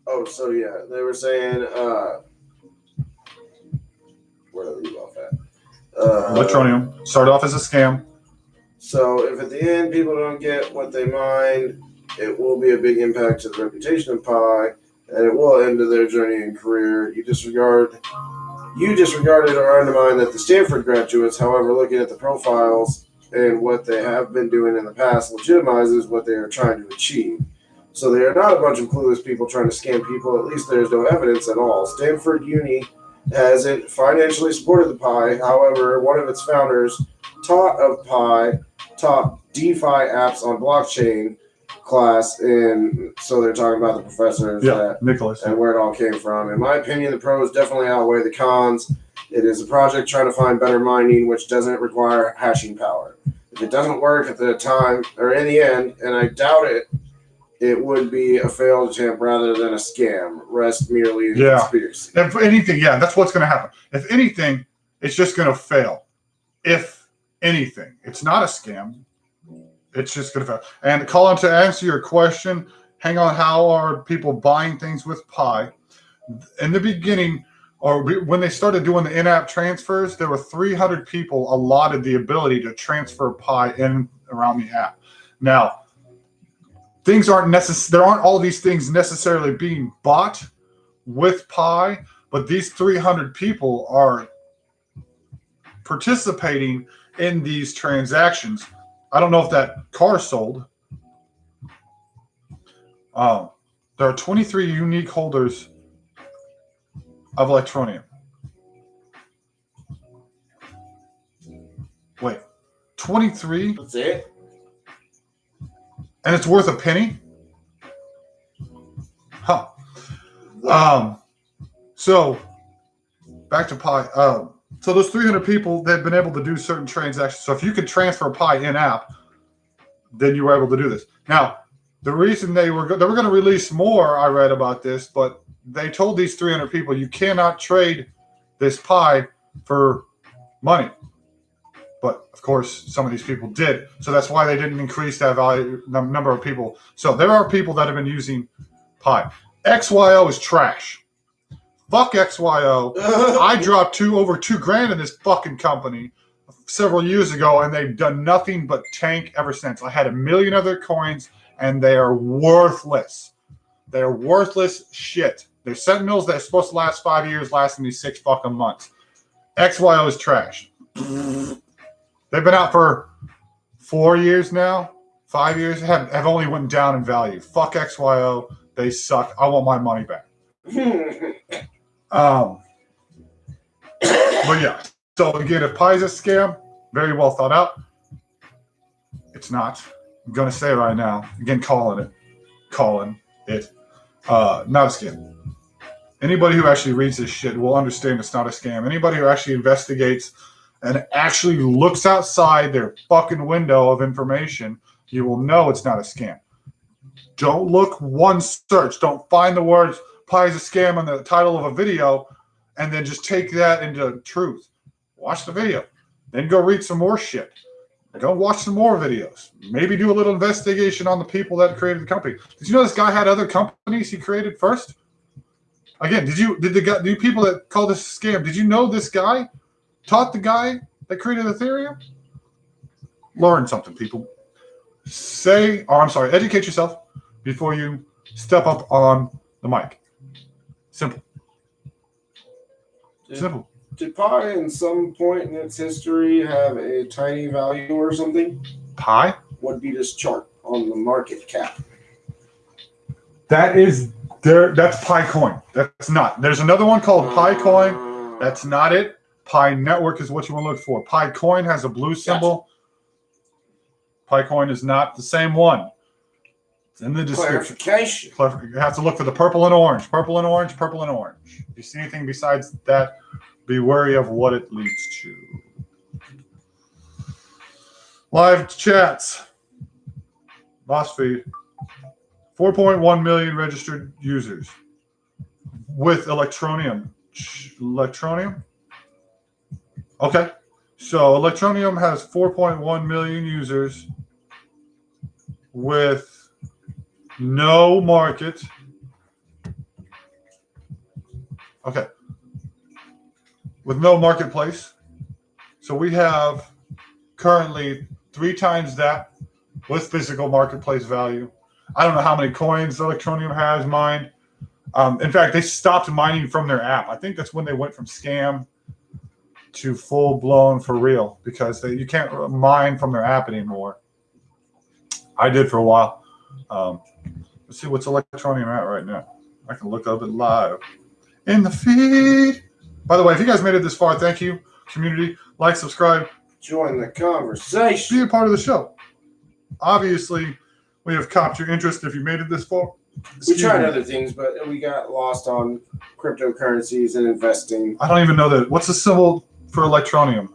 Oh, so yeah, they were saying, where did I leave off at? Electronium started off as a scam. So if at the end people don't get what they mine, it will be a big impact to the reputation of Pi, and it will end their journey and career. You disregarded or undermined that the Stanford graduates, however, looking at the profiles and what they have been doing in the past legitimizes what they are trying to achieve. So they are not a bunch of clueless people trying to scam people. At least there's no evidence at all. Stanford Uni hasn't financially supported the Pi. However, one of its founders taught DeFi apps on blockchain class. And so they're talking about the professors Nicholas, and where it all came from. In my opinion, the pros definitely outweigh the cons. It is a project trying to find better mining, which doesn't require hashing power. If it doesn't work at the time or in the end, and I doubt it, it would be a failed attempt rather than a scam. Rest merely in conspiracy. If anything, that's what's going to happen. If anything, it's just going to fail. If anything, it's not a scam. It's just going to fail. And Colin, to answer your question, hang on, how are people buying things with Pi? In the beginning, or when they started doing the in-app transfers, there were 300 people allotted the ability to transfer Pi in around the app. Now, things aren't there aren't all these things necessarily being bought with Pi, but these 300 people are participating in these transactions. I don't know if that car sold. There are 23 unique holders of Electronium. Wait, 23? That's it? And it's worth a penny? Huh. So, back to Pi. So those 300 people, they've been able to do certain transactions. So if you could transfer Pi in-app, then you were able to do this. Now, the reason they were going to release more, I read about this, but they told these 300 people, you cannot trade this Pi for money. But, of course, some of these people did. So that's why they didn't increase that value, number of people. So there are people that have been using Pi. XYO is trash. Fuck XYO. I dropped over $2,000 in this fucking company several years ago, and they've done nothing but tank ever since. I had 1 million of their coins, and they are worthless. They are worthless shit. They're Sentinels that are supposed to last 5 years, lasting me 6 fucking months. XYO is trash. They've been out for 4 years now, 5 years, have only went down in value. Fuck XYO. They suck. I want my money back. But yeah. So again, if Pi is a scam, very well thought out. It's not. I'm going to say it right now. Again, calling it. Not a scam. Anybody who actually reads this shit will understand it's not a scam. Anybody who actually investigates and actually looks outside their fucking window of information, you will know it's not a scam. Don't look one search. Don't find the words Pi is a scam on the title of a video and then just take that into truth. Watch the video. Then go read some more shit. Go watch some more videos. Maybe do a little investigation on the people that created the company. Did you know this guy had other companies he created first? Again, the people that call this a scam, did you know this guy taught the guy that created Ethereum? Learn something, people. Educate yourself before you step up on the mic. Simple. Simple. Did Pi, in some point in its history, have a tiny value or something? Pi? What would be this chart on the market cap? That's Pi Coin. That's not. There's another one called Pi Coin. That's not it. Pi Network is what you want to look for. Pi Coin has a blue symbol. Pi Coin is not the same one. It's in the description. Clarification. You have to look for the purple and orange. Purple and orange, purple and orange. If you see anything besides that, be wary of what it leads to. Live chats. Lost feed. 4.1 million registered users with Electroneum. Electroneum? Okay. So Electroneum has 4.1 million users with no market. Okay. With no marketplace. So we have currently 3 times that with physical marketplace value. I don't know how many coins Electroneum has mined. In fact, they stopped mining from their app. I think that's when they went from scam to full-blown for real, because you can't mine from their app anymore. I did for a while. Let's see what's Electroneum at right now. I can look up it live in the feed. By the way, if you guys made it this far, thank you, community. Like, subscribe. Join the conversation. Be a part of the show. Obviously, we have caught your interest if you made it this far. We tried other things, but we got lost on cryptocurrencies and investing. I don't even know that. What's the symbol for Electroneum?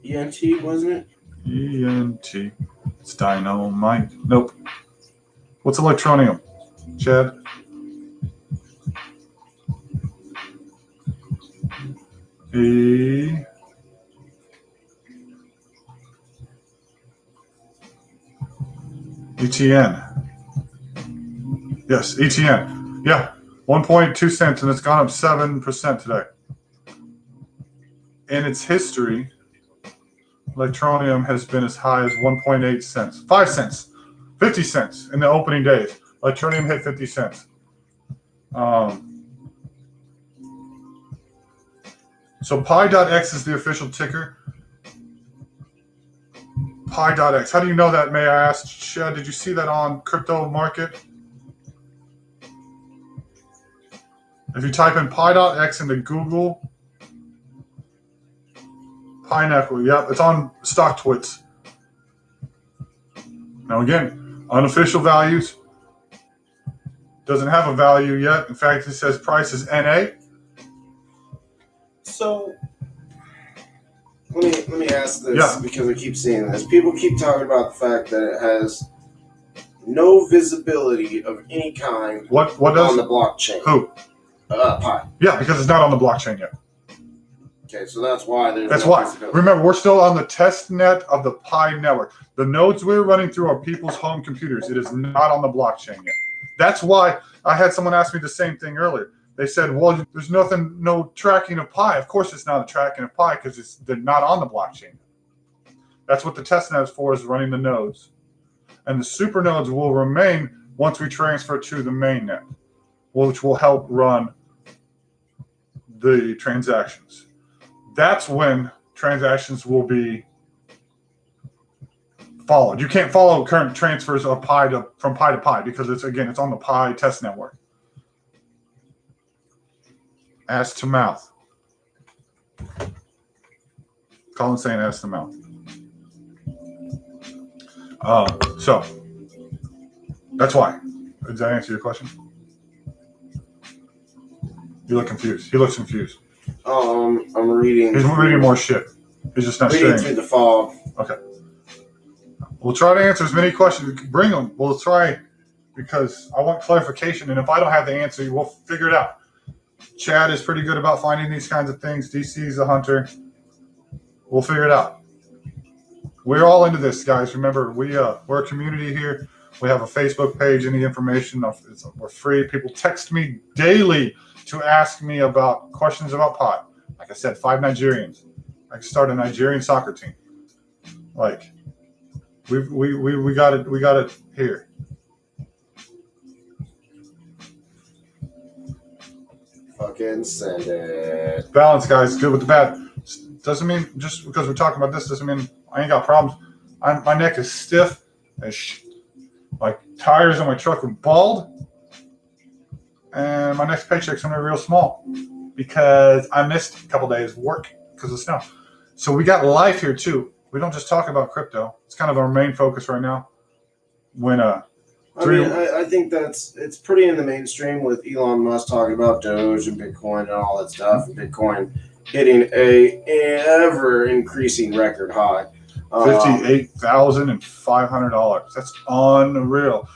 ENT, wasn't it? ENT. It's dynamite. Nope. What's Electroneum? Chad? ETN. Yes, ETN. Yeah, 1.2 cents, and it's gone up 7% today. In its history, Electroneum has been as high as 1.8 cents, 5 cents, 50 cents in the opening days. Electroneum hit 50 cents. So Pi.x is the official ticker. Pi.x. How do you know that, may I ask? Chad, did you see that on Crypto Market? If you type in Pi.x into Google, Pineapple, yep, it's on StockTwits. Now again, unofficial values. Doesn't have a value yet. In fact, it says price is NA. So let me ask this, because I keep seeing this. People keep talking about the fact that it has no visibility of any kind what does on the blockchain. Who? Pi. Yeah, because it's not on the blockchain yet. Okay, so that's why there's That's no why. visibility. Remember, we're still on the test net of the Pi network. The nodes we're running through are people's home computers. It is not on the blockchain yet. That's why I had someone ask me the same thing earlier. They said, well, there's no tracking of Pi. Of course it's not a tracking of Pi because they're not on the blockchain. That's what the test net is for, is running the nodes. And the super nodes will remain once we transfer to the main net, which will help run the transactions. That's when transactions will be followed. You can't follow current transfers of from Pi to Pi because it's on the Pi test network. Ass to mouth. Colin saying ass to mouth. So that's why. Does that answer your question? You look confused. He looks confused. I'm reading. He's reading more shit. He's just not reading sharing. through the fog. Okay. We'll try to answer as many questions. Bring them. We'll try because I want clarification. And if I don't have the answer, we'll figure it out. Chad is pretty good about finding these kinds of things. DC's a hunter. We'll figure it out. We're all into this, guys. Remember, we're a community here. We have a Facebook page. Any information, we're free. People text me daily to ask me about questions about Pi. Like I said, 5 Nigerians. I can start a Nigerian soccer team. Like, we got it here. Fucking send it. Balance, guys. Good with the bad. Doesn't mean just because we're talking about this doesn't mean I ain't got problems. My neck is stiff as my tires on my truck are bald, and my next paycheck's gonna be real small because I missed a couple days of work because of snow. So we got life here too. We don't just talk about crypto. It's kind of our main focus right now. I think it's pretty in the mainstream with Elon Musk talking about Doge and Bitcoin and all that stuff. Bitcoin hitting a ever increasing record high. $58,500. That's unreal.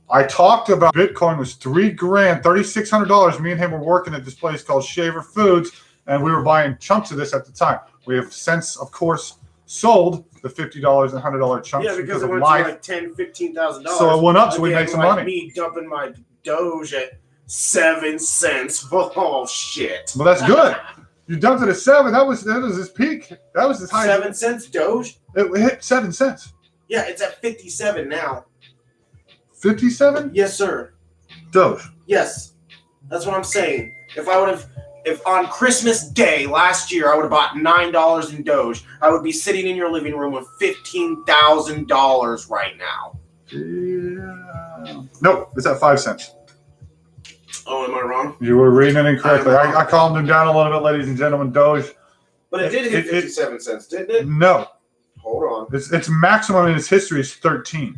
I talked about Bitcoin was $3,000, $3,600. Me and him were working at this place called Shaver Foods, and we were buying chunks of this at the time. We have since, of course, sold the $50 and $100 chunks. Yeah, because it of went life. to like $10,000, $15,000. So it went up, so we made some money. Me dumping my Doge at 7 cents. Oh shit! Well, that's good. You dumped it at 7. That was his peak. That was his high. 7 cents Doge. It hit 7 cents. Yeah, it's at 57 now. 57? Yes, sir. Doge. Yes, that's what I'm saying. If on Christmas Day last year I would have bought $9 in Doge, I would be sitting in your living room with $15,000 right now. Yeah. Nope, it's at 5 cents. Oh, am I wrong? You were reading it incorrectly. I calmed him down a little bit, ladies and gentlemen. Doge. But it did hit 57 cents, didn't it? No. Hold on. Its maximum in its history is 13.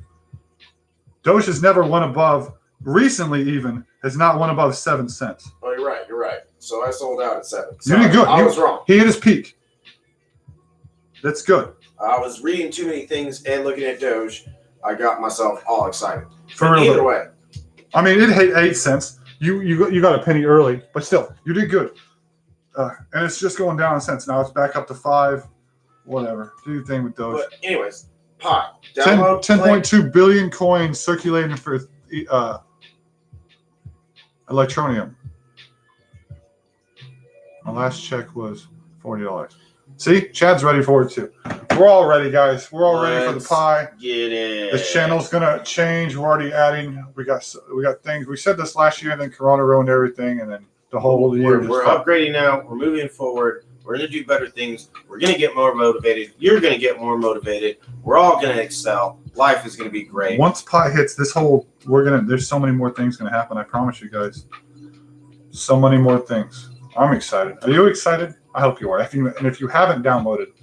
Doge has never won above, recently even, has not won above 7 cents. Oh, you're right. So I sold out at 7. You did good. I was wrong. He hit his peak. That's good. I was reading too many things and looking at Doge. I got myself all excited. For either way. I mean, it hit 8 cents. You got a penny early, but still, you did good. And it's just going down in cents. Now it's back up to 5. Whatever. Do your thing with Doge. But anyways, Pi. Download 10.2 billion coins circulating for Electronium. My last check was $40. See, Chad's ready for it too. We're all ready, guys. We're all ready for the Pi. Get it. This channel's gonna change. We're already adding. We got things. We said this last year, and then Corona ruined everything, and then the whole year. We're upgrading now. We're moving forward. We're gonna do better things. We're gonna get more motivated. You're gonna get more motivated. We're all gonna excel. Life is gonna be great. Once Pi hits this whole, there's so many more things gonna happen. I promise you guys. So many more things. I'm excited. Are you excited? I hope you are. If you haven't downloaded,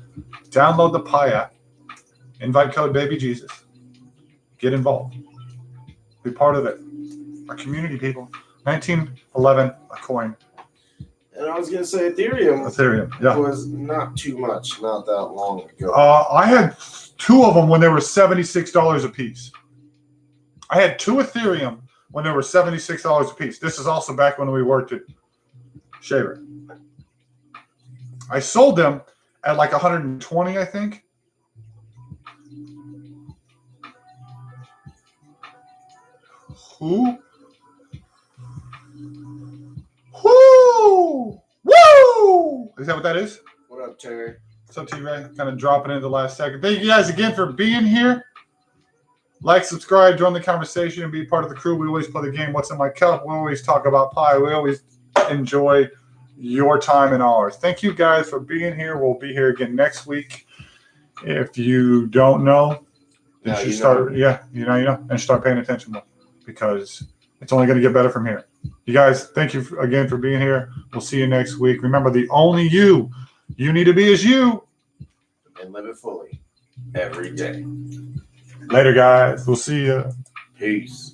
download the Pi app. Invite code BabyJesus. Get involved. Be part of it. Our community, people. 1911 a coin. And I was gonna say Ethereum. Yeah. Was not too much, not that long ago. I had 2 of them when they were $76 a piece. I had 2 Ethereum when they were $76 a piece. This is also back when we worked at Shaver. I sold them at like 120, I think. Who? Woo! Woo! Is that what that is? What up, Terry? What's up, T-Ray? Kind of dropping in the last second. Thank you guys again for being here. Like, subscribe, join the conversation, and be part of the crew. We always play the game, What's in My Cup? We always talk about Pi. We always enjoy your time and ours. Thank you guys for being here. We'll be here again next week. If you don't know, then you start. You know, and start paying attention more, because it's only going to get better from here. You guys, thank you again for being here. We'll see you next week. Remember, the only you need to be is you. And live it fully every day. Later, guys. We'll see you. Peace.